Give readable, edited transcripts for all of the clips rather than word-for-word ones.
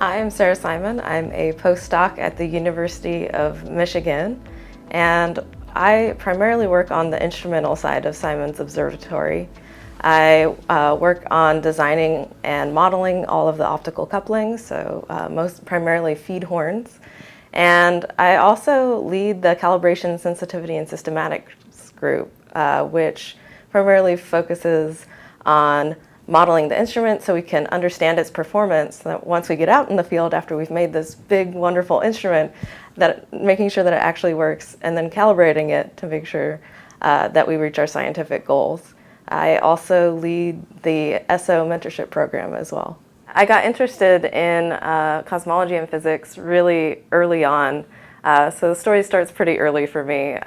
Hi, I'm Sara Simon. I'm a postdoc at the University of Michigan, and I primarily work on the instrumental side of Simons Observatory. I work on designing and modeling all of the optical couplings, so most primarily feed horns. And I also lead the calibration, sensitivity, and systematics group, which primarily focuses on modeling the instrument so we can understand its performance, so that once we get out in the field after we've made this big, wonderful instrument, that making sure that it actually works, and then calibrating it to make sure that we reach our scientific goals. I also lead the SO mentorship program as well. I got interested in cosmology and physics really early on. So the story starts pretty early for me.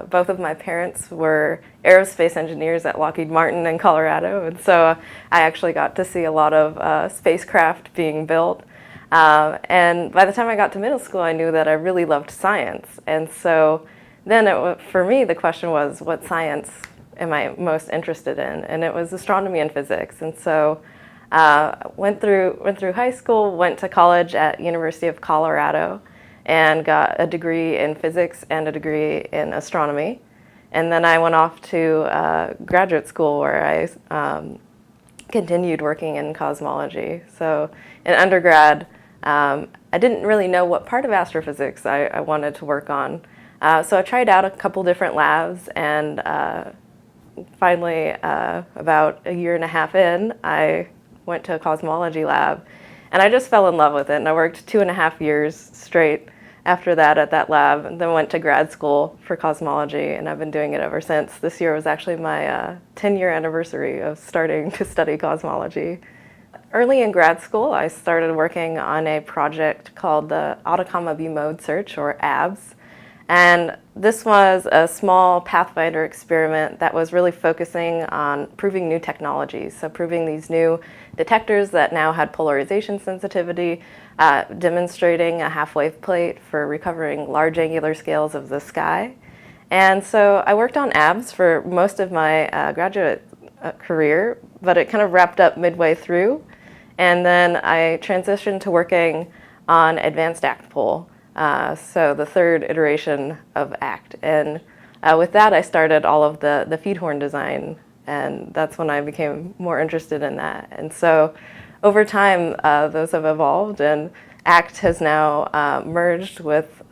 Both of my parents were aerospace engineers at Lockheed Martin in Colorado, and so I actually got to see a lot of spacecraft being built. And by the time I got to middle school, I knew that I really loved science. And so then for me, the question was, what science am I most interested in? And it was astronomy and physics. And so went through high school, went to college at University of Colorado, and got a degree in physics and a degree in astronomy. And then I went off to graduate school where I continued working in cosmology. So in undergrad, I didn't really know what part of astrophysics I wanted to work on. So I tried out a couple different labs, and finally, about a year and a half in, I went to a cosmology lab, and I just fell in love with it. And I worked 2.5 years straight after that at that lab, and then went to grad school for cosmology, and I've been doing it ever since. This year was actually my 10-year anniversary of starting to study cosmology. Early in grad school, I started working on a project called the Atacama B-Mode Search, or ABS. And this was a small Pathfinder experiment that was really focusing on proving new technologies. So proving these new detectors that now had polarization sensitivity, demonstrating a half-wave plate for recovering large angular scales of the sky. And so I worked on ABS for most of my graduate career, but it kind of wrapped up midway through. And then I transitioned to working on advanced ACT-Pol. So the third iteration of ACT. And with that, I started all of the feed horn design, and that's when I became more interested in that. And so over time, those have evolved, and ACT has now merged with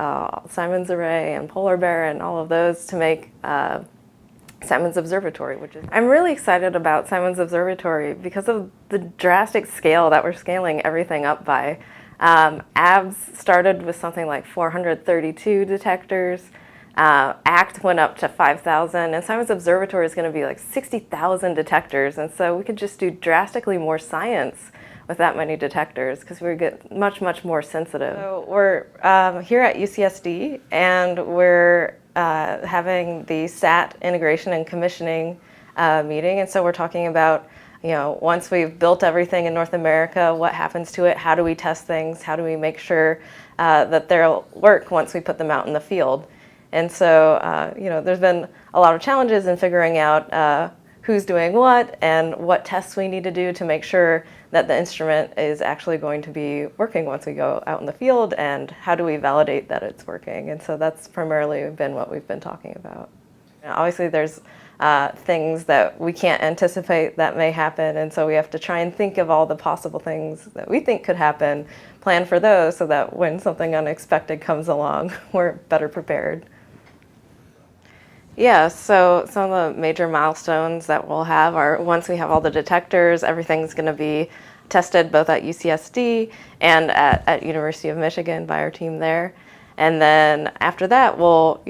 Simons Array and Polar Bear and all of those to make Simons Observatory, I'm really excited about Simons Observatory because of the drastic scale that we're scaling everything up by. ABS started with something like 432 detectors. ACT went up to 5,000, and Simons Observatory is going to be like 60,000 detectors, and so we could just do drastically more science with that many detectors because we get much, much more sensitive. So we're here at UCSD, and we're having the SAT integration and commissioning meeting, and so we're talking about, once we've built everything in North America, what happens to it? How do we test things? How do we make sure that they'll work once we put them out in the field? And so, there's been a lot of challenges in figuring out who's doing what and what tests we need to do to make sure that the instrument is actually going to be working once we go out in the field, and how do we validate that it's working? And so that's primarily been what we've been talking about. Obviously, there's things that we can't anticipate that may happen, and so we have to try and think of all the possible things that we think could happen, plan for those so that when something unexpected comes along, we're better prepared. Yeah, so some of the major milestones that we'll have are, once we have all the detectors, everything's going to be tested both at UCSD and at University of Michigan by our team there. And then after that, we'll,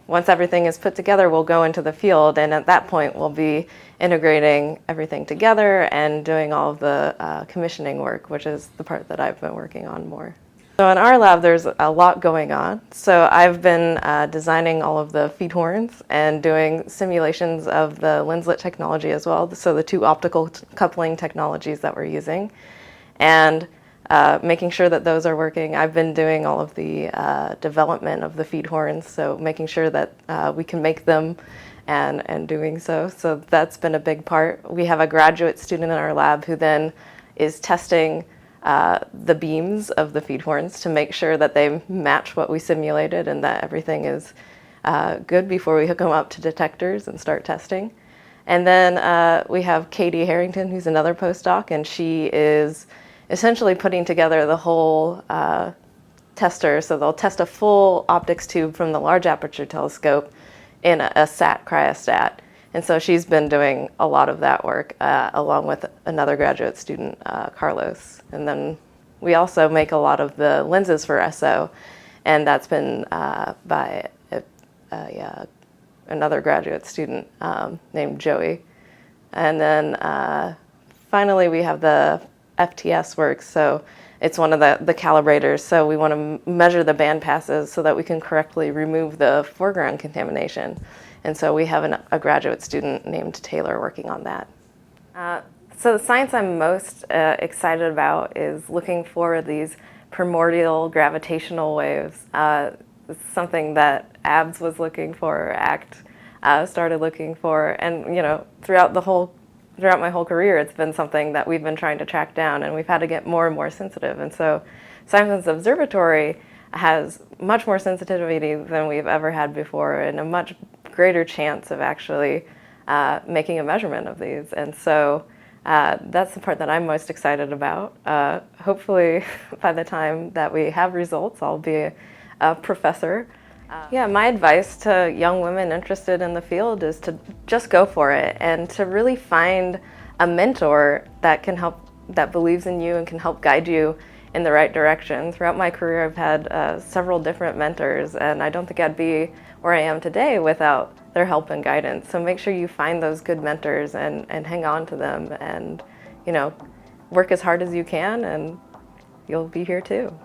once everything is put together, we'll go into the field, and at that point we'll be integrating everything together and doing all of the commissioning work, which is the part that I've been working on more. So in our lab, there's a lot going on. So I've been designing all of the feed horns and doing simulations of the lenslet technology as well, so the two optical coupling technologies that we're using, and making sure that those are working. I've been doing all of the development of the feed horns, so making sure that we can make them and doing so. So that's been a big part. We have a graduate student in our lab who then is testing the beams of the feed horns to make sure that they match what we simulated and that everything is good before we hook them up to detectors and start testing. And then we have Katie Harrington, who's another postdoc, and she is essentially putting together the whole tester. So they'll test a full optics tube from the large aperture telescope in a SAT cryostat. And so she's been doing a lot of that work along with another graduate student, Carlos. And then we also make a lot of the lenses for SO, and that's been by another graduate student named Joey. And then finally we have the FTS work. So it's one of the calibrators. So we want to measure the band passes so that we can correctly remove the foreground contamination. And so we have a graduate student named Taylor working on that. So the science I'm most excited about is looking for these primordial gravitational waves. It's something that ABS was looking for, ACT started looking for, and throughout my whole career, it's been something that we've been trying to track down, and we've had to get more and more sensitive. And so Simons Observatory has much more sensitivity than we've ever had before, and a much greater chance of actually making a measurement of these. And so that's the part that I'm most excited about. Hopefully by the time that we have results, I'll be a professor. My advice to young women interested in the field is to just go for it and to really find a mentor that can help, that believes in you and can help guide you in the right direction. Throughout my career, I've had several different mentors, and I don't think I'd be where I am today without their help and guidance. So make sure you find those good mentors and hang on to them, and work as hard as you can, and you'll be here too.